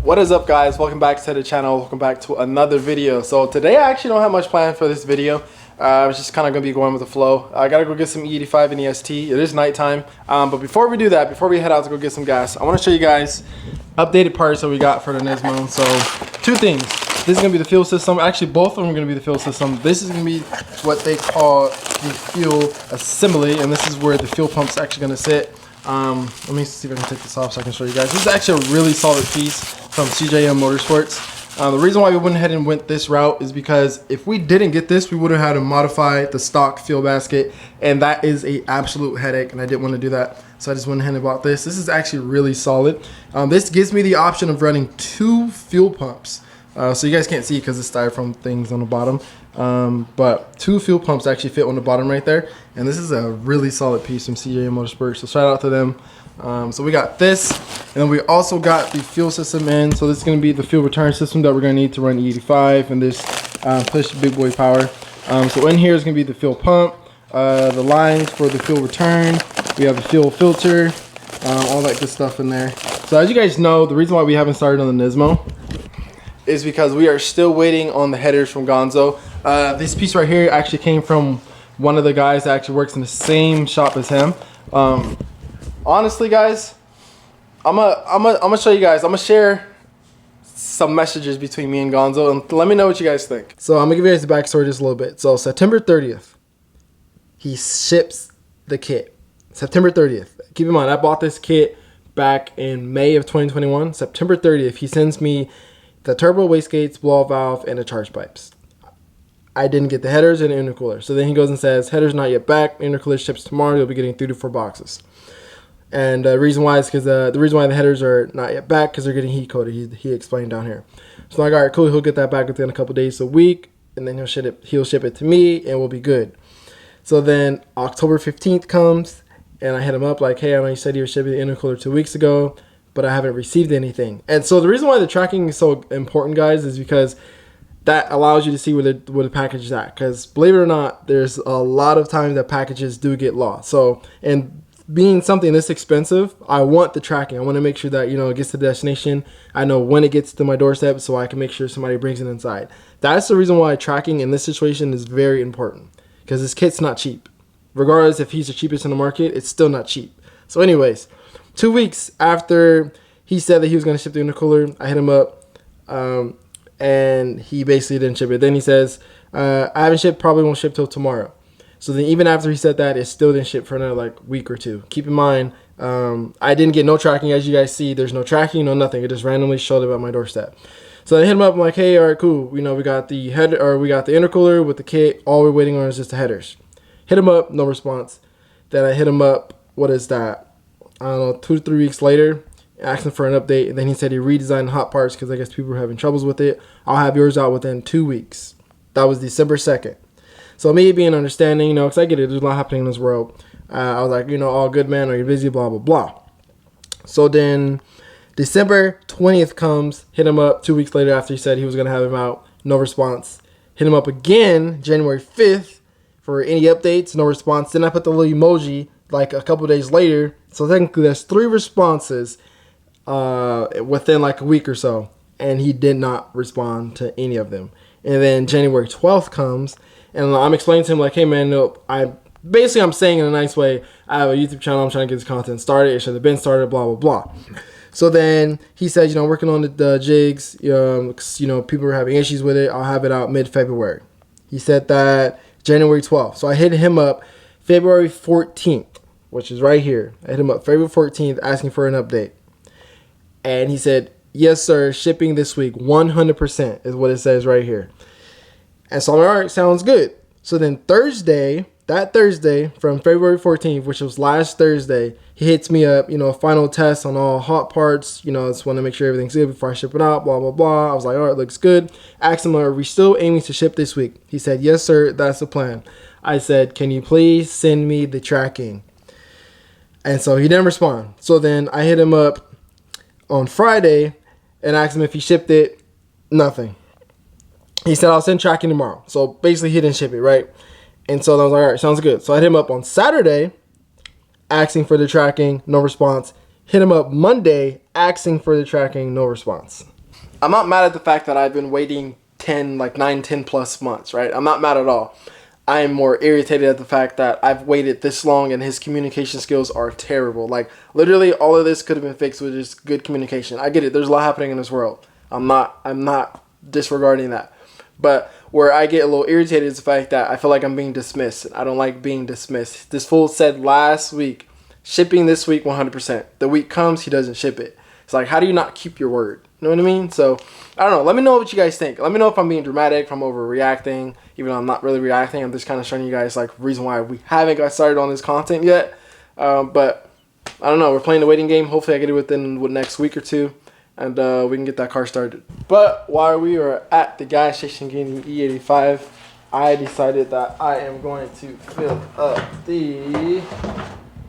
What is up, guys? Welcome back to the channel. Welcome back to another video. So today I actually don't have much planned for this video. I was just kind of going to be going with the flow. I got to go get some E85 and EST. It is nighttime. But before we do that, before we head out to go get some gas, I want to show you guys updated parts that we got for the Nismo. So two things. This is going to be the fuel system. Actually, both of them are going to be the fuel system. This is going to be what they call the fuel assembly. And this is where the fuel pump's actually going to sit. Let me see if I can take this off so I can show you guys. This is actually a really solid piece from CJM Motorsports. The reason why we went ahead and went this route is because if we didn't get this, we would have had to modify the stock fuel basket, and that is a absolute headache, and I didn't want to do that. So I just went ahead and bought this. This is actually really solid. This gives me the option of running 2 fuel pumps. So you guys can't see because it's styrofoam things on the bottom. But 2 fuel pumps actually fit on the bottom right there. And this is a really solid piece from CJM Motorsports. So shout out to them. So we got this, and then we also got the fuel system in. So this is going to be the fuel return system that we're going to need to run E85 and this push big boy power. So in here is going to be the fuel pump, the lines for the fuel return. We have the fuel filter, all that good stuff in there. So as you guys know, the reason why we haven't started on the Nismo is because we are still waiting on the headers from Gonzo. This piece right here actually came from one of the guys that actually works in the same shop as him. Honestly, guys, I'm gonna show you guys. I'm gonna share some messages between me and Gonzo, and let me know what you guys think. So I'm gonna give you guys the backstory just a little bit. So September 30th, he ships the kit. September 30th. Keep in mind, I bought this kit back in May of 2021. September 30th, he sends me the turbo wastegates, blow valve, and the charge pipes. I didn't get the headers and the intercooler. So then he goes and says, headers not yet back, intercooler ships tomorrow, you'll be getting 3 to 4 boxes. And the reason why is because the reason why the headers are not yet back because they're getting heat coated. He explained down here. So I'm like, all right, cool. He'll get that back within a couple days, a week, and then he'll ship it to me, and we'll be good. So then October 15th comes, and I hit him up like, hey, I know you said you were shipping the intercooler 2 weeks ago, but I haven't received anything. And so the reason why the tracking is so important, guys, is because that allows you to see where the package is at. Because believe it or not, there's a lot of times that packages do get lost. So, and being something this expensive, I want the tracking. I want to make sure that, you know, it gets to the destination. I know when it gets to my doorstep so I can make sure somebody brings it inside. That's the reason why tracking in this situation is very important. Because this kit's not cheap. Regardless if he's the cheapest in the market, it's still not cheap. So anyways, 2 weeks after he said that he was going to ship the intercooler, I hit him up, and he basically didn't ship it. Then he says, I haven't shipped, probably won't ship till tomorrow. So then even after he said that, it still didn't ship for another like week or 2. Keep in mind, I didn't get no tracking. As you guys see, there's no tracking, no nothing. It just randomly showed up at my doorstep. So I hit him up. I'm like, hey, all right, cool. You know, we got the intercooler with the kit. All we're waiting on is just the headers. Hit him up, no response. Then I hit him up. What is that? I don't know, 2 to 3 weeks later, asking for an update. And then he said he redesigned hot parts because I guess people were having troubles with it. I'll have yours out within 2 weeks. That was December 2nd. So me being understanding, you know, because I get it, there's a lot happening in this world. I was like, you know, all good, man. Are you busy? Blah, blah, blah. So then December 20th comes, hit him up 2 weeks later after he said he was going to have him out. No response. Hit him up again January 5th for any updates. No response. Then I put the little emoji like a couple days later. So technically there's 3 responses within like a week or so. And he did not respond to any of them. And then January 12th comes, and I'm explaining to him like, hey man, no, I'm saying in a nice way, I have a YouTube channel, I'm trying to get this content started, it should have been started, blah, blah, blah. So then he said, you know, working on the jigs, you know, people are having issues with it, I'll have it out mid-February. He said that January 12th. So I hit him up February 14th, which is right here. I hit him up February 14th asking for an update. And he said, yes, sir, shipping this week, 100% is what it says right here. And so I'm like, all right, sounds good. So then that Thursday from February 14th, which was last Thursday, he hits me up, you know, final test on all hot parts. You know, just want to make sure everything's good before I ship it out, blah, blah, blah. I was like, all right, looks good. Asked him, are we still aiming to ship this week? He said, yes, sir, that's the plan. I said, can you please send me the tracking? And so he didn't respond. So then I hit him up on Friday and asked him if he shipped it. Nothing. He said, I'll send tracking tomorrow. So basically he didn't ship it, right? And so I was like, all right, sounds good. So I hit him up on Saturday asking for the tracking, no response. Hit him up Monday asking for the tracking, no response. I'm not mad at the fact that I've been waiting 10, like 9, 10 plus months, right? I'm not mad at all. I am more irritated at the fact that I've waited this long and his communication skills are terrible. Like, literally all of this could have been fixed with just good communication. I get it. There's a lot happening in this world. I'm not disregarding that. But where I get a little irritated is the fact that I feel like I'm being dismissed. I don't like being dismissed. This fool said last week, shipping this week 100%. The week comes, he doesn't ship it. It's like, how do you not keep your word? You know what I mean? So, I don't know. Let me know what you guys think. Let me know if I'm being dramatic, if I'm overreacting. Even though I'm not really reacting, I'm just kind of showing you guys, like, reason why we haven't got started on this content yet. But, I don't know. We're playing the waiting game. Hopefully, I get it within the next week or two. And we can get that car started. But while we are at the gas station getting E85, I decided that I am going to fill up the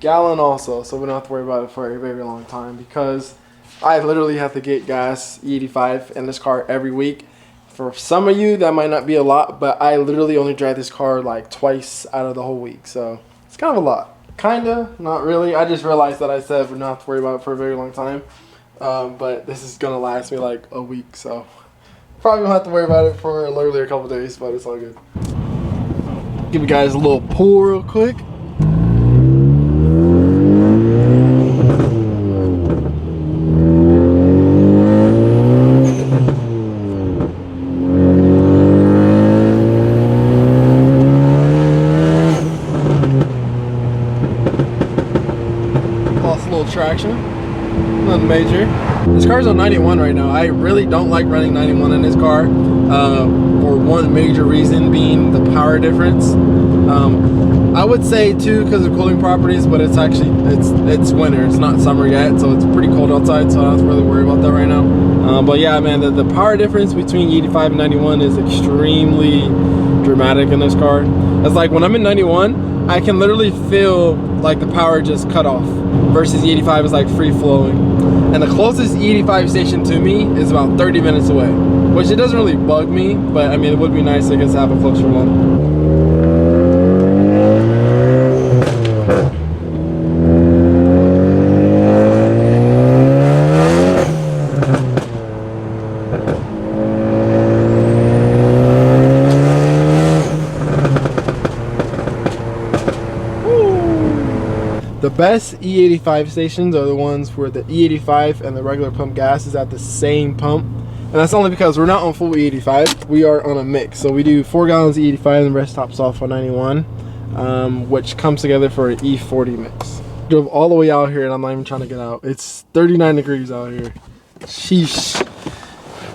gallon also. So we don't have to worry about it for a very long time. Because I literally have to get gas E85 in this car every week. For some of you, that might not be a lot, but I literally only drive this car like twice out of the whole week. So it's kind of a lot. Kinda, not really. I just realized that I said we don't have to worry about it for a very long time. But this is going to last me like a week. So probably don't have to worry about it for literally a couple days, but it's all good. Give you guys a little pull real quick. Traction, nothing major. This car's on 91 right now. I really don't like running 91 in this car for one major reason being the power difference. I would say too because of cooling properties, but it's actually it's winter, it's not summer yet, so it's pretty cold outside, so I don't have to really worry about that right now. But yeah, man, the power difference between E85 and 91 is extremely dramatic in this car. It's like when I'm in 91, I can literally feel like the power just cut off, versus E85 is like free flowing. And the closest E85 station to me is about 30 minutes away, which it doesn't really bug me, but I mean it would be nice I guess to have a closer one. The best E85 stations are the ones where the E85 and the regular pump gas is at the same pump. And that's only because we're not on full E85, we are on a mix. So we do 4 gallons of E85 and the rest tops off on 91, which comes together for an E40 mix. Drove all the way out here and I'm not even trying to get out. It's 39 degrees out here. Sheesh.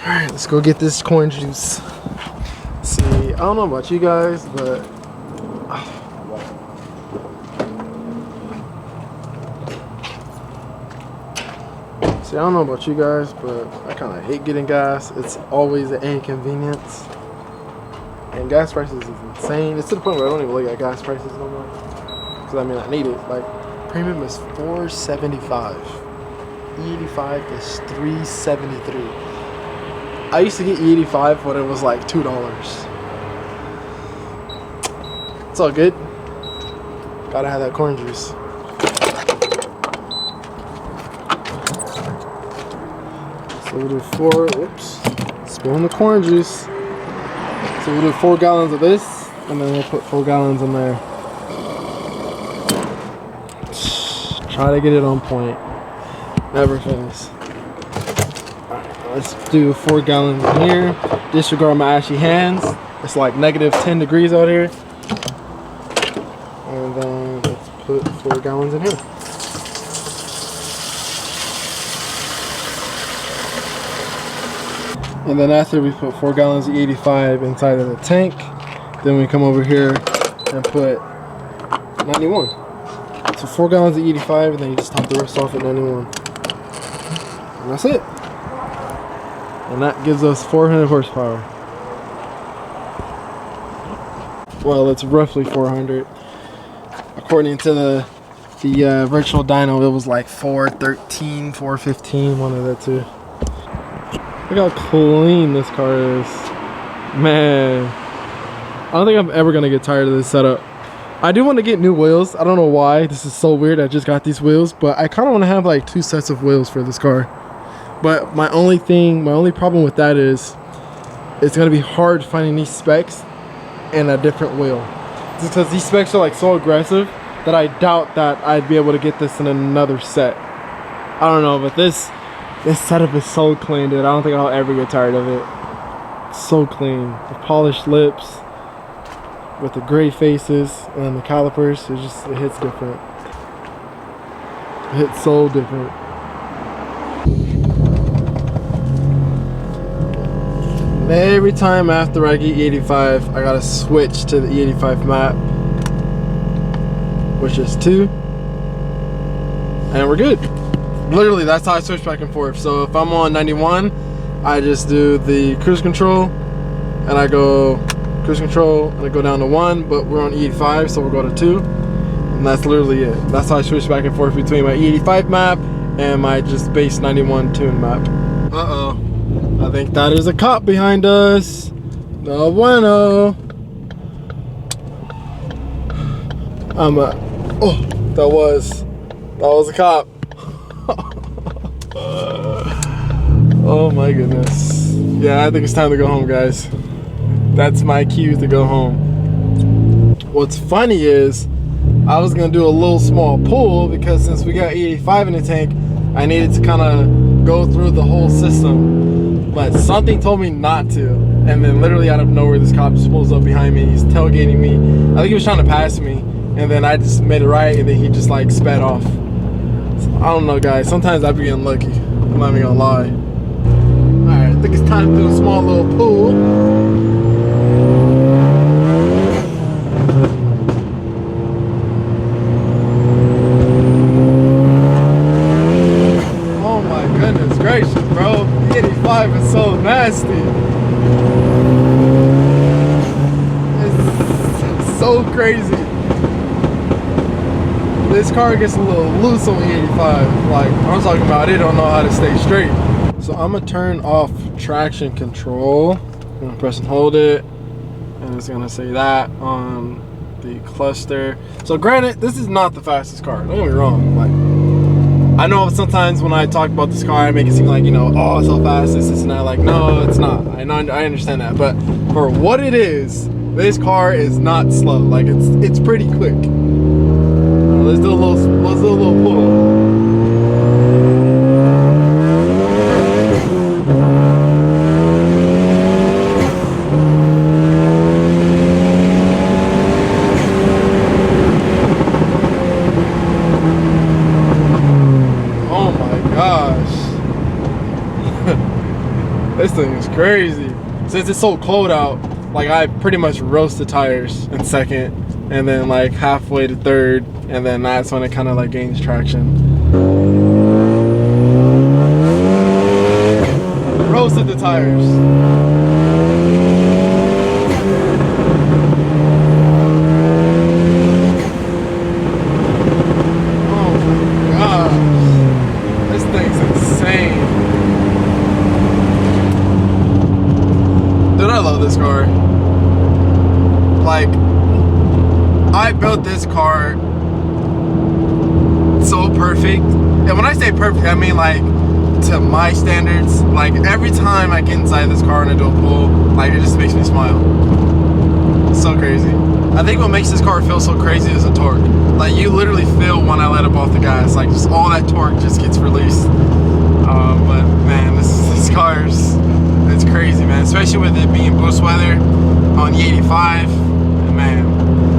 Alright, let's go get this corn juice. Let's see, I don't know about you guys, but see, I don't know about you guys, but I kind of hate getting gas. It's always an inconvenience. And gas prices is insane. It's to the point where I don't even look at gas prices no more. Because I mean, I need it. Like, premium is $4.75. E85 is $3.73. I used to get E85 when it was like $2. It's all good. Gotta have that corn juice. So we'll do 4, whoops, spilling the corn juice. So we'll do 4 gallons of this, and then we'll put 4 gallons in there. Try to get it on point. Never fails. Alright, let's do 4 gallons in here. Disregard my ashy hands. It's like negative 10 degrees out here. And then let's put 4 gallons in here. And then after we put 4 gallons of E85 inside of the tank, then we come over here and put 91. So 4 gallons of E85 and then you just top the rest off at 91. And that's it. And that gives us 400 horsepower. Well, it's roughly 400. According to the virtual dyno, it was like 413, 415, one of the two. Look how clean this car is. Man, I don't think I'm ever gonna get tired of this setup. I do want to get new wheels. I don't know why. This is so weird. I just got these wheels, but I kind of want to have like 2 sets of wheels for this car. But my only problem with that is it's gonna be hard finding these specs in a different wheel. Just because these specs are like so aggressive that I doubt that I'd be able to get this in another set. I don't know, but this setup is so clean, dude. I don't think I'll ever get tired of it. It's so clean. The polished lips with the gray faces and the calipers, it hits different. It hits so different. And every time after I get E85, I gotta switch to the E85 map, which is 2, and we're good. Literally, that's how I switch back and forth. So if I'm on 91, I just do the cruise control, and I go cruise control, and I go down to 1, but we're on E85, so we'll go to 2, and that's literally it. That's how I switch back and forth between my E85 map and my just base 91 tune map. Uh-oh. I think that is a cop behind us. No bueno. Oh, that was a cop. Oh my goodness. Yeah, I think it's time to go home, guys. That's my cue to go home. What's funny is I was gonna do a little small pull because since we got E85 in the tank, I needed to kind of go through the whole system, but something told me not to. And then literally out of nowhere, this cop just pulls up behind me. He's tailgating me. I think he was trying to pass me, and then I just made it right, and then he just like sped off. So, I don't know, guys. Sometimes I be getting lucky. I'm not even gonna lie. All right, I think it's time to do a small little pull. Bro, the 85 is so nasty. It's so crazy. This car gets a little loose on the 85. Like I'm talking about, it don't know how to stay straight. So I'm gonna turn off traction control. I'm gonna press and hold it, and it's gonna say that on the cluster. So granted, this is not the fastest car. Don't get me wrong. Like, I know sometimes when I talk about this car, I make it seem like, you know, oh, it's so fast, this and that. Like, no, it's not. I understand that, but for what it is, this car is not slow. Like, it's pretty quick. Let's do a little pull. This thing is crazy. Since it's so cold out, like I pretty much roast the tires in second, and then like halfway to third, and then that's when it kind of like gains traction. Roasted the tires. Oh my gosh. This thing's insane. Dude, I love this car. Like, I built this car so perfect. And when I say perfect, I mean like to my standards. Like every time I get inside this car and I do a pull, like it just makes me smile. It's so crazy. I think what makes this car feel so crazy is the torque. Like you literally feel when I let up off the gas, like just all that torque just gets released. But man, this car's, it's crazy, man. Especially with it being boost weather on the 85, man.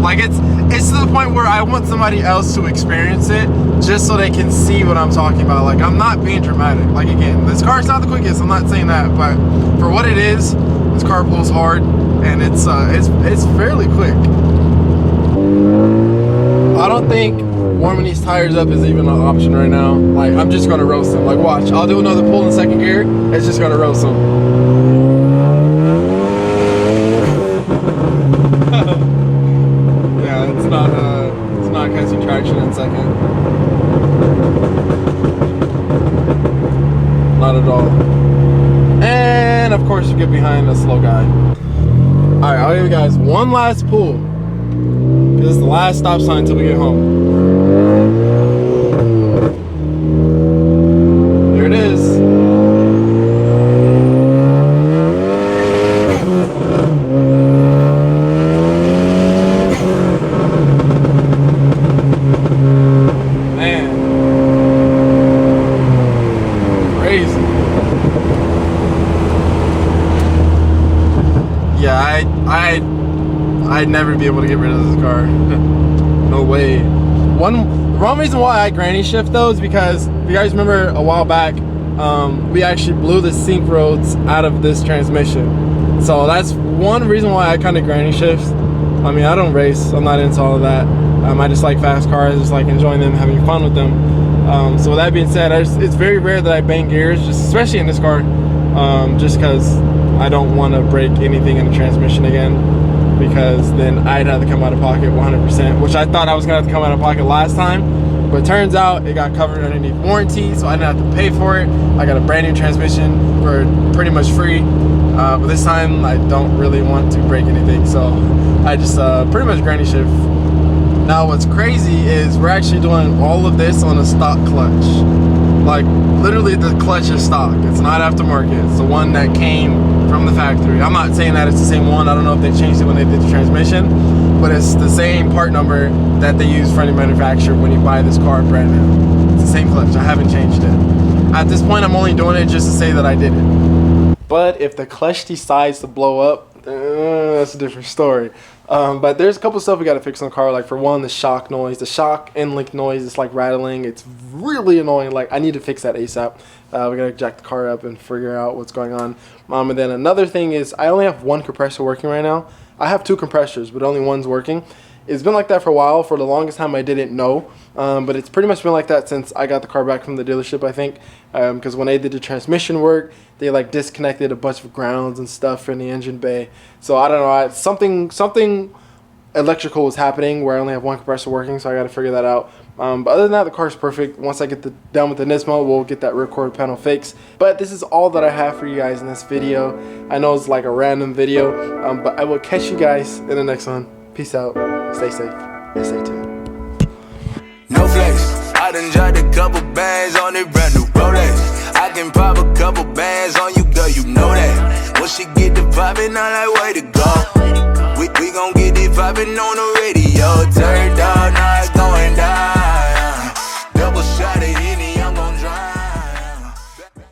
Like it's to the point where I want somebody else to experience it just so they can see what I'm talking about. Like I'm not being dramatic. Like again, this car's not the quickest. I'm not saying that, but for what it is, this car pulls hard and it's fairly quick. I don't think warming these tires up is even an option right now. Like I'm just gonna roast them. Like watch, I'll do another pull in second gear. It's just gonna roast them. Yeah, it's not catching traction in second. Not at all. And of course you get behind a slow guy. All right, I'll give you guys one last pull. This is the last stop sign until we get home. There it is. Yeah, I'd never be able to get rid of this car. No way. The wrong reason why I granny shift though is because if you guys remember a while back, we actually blew the sync roads out of this transmission. So that's one reason why I kind of granny shift. I mean, I don't race, I'm not into all of that. I just like fast cars, just like enjoying them, having fun with them. So with that being said, it's very rare that I bang gears, just especially in this car, just because I don't want to break anything in the transmission again, because then I'd have to come out of pocket 100%, which I thought I was gonna have to come out of pocket last time, but it turns out it got covered underneath warranty, so I didn't have to pay for it. I got a brand new transmission for pretty much free, but this time I don't really want to break anything, so I just pretty much granny shift. Now what's crazy is we're actually doing all of this on a stock clutch. Like literally the clutch is stock. It's not aftermarket. It's the one that came from the factory. I'm not saying that it's the same one. I don't know if they changed it when they did the transmission, but it's the same part number that they use for any manufacturer when you buy this car brand new. It's the same clutch. I haven't changed it. At this point, I'm only doing it just to say that I did it. But if the clutch decides to blow up, that's a different story. But there's a couple stuff we got to fix on the car. Like for one, the shock noise, the shock end link noise is like rattling. It's really annoying. Like I need to fix that ASAP. We gotta jack the car up and figure out what's going on. And then another thing is I only have one compressor working right now. I have two compressors, but only one's working. It's been like that for a while. For the longest time, I didn't know. But it's pretty much been like that since I got the car back from the dealership, I think. Because when they did the transmission work, they like disconnected a bunch of grounds and stuff in the engine bay. So I don't know. Something electrical was happening where I only have one compressor working, so I got to figure that out. But other than that, the car's perfect. Once I get done with the Nismo, we'll get that rear quarter panel fixed. But this is all that I have for you guys in this video. I know it's like a random video, but I will catch you guys in the next one. Peace out. Stay safe and stay tuned. No flex. I done dropped a couple bands on it, brand new Rolex. I can pop a couple bands on you, girl, you know that. When she get the poppin', I like way to go. We gon' get it poppin' on the radio. Turned down, now it's going down.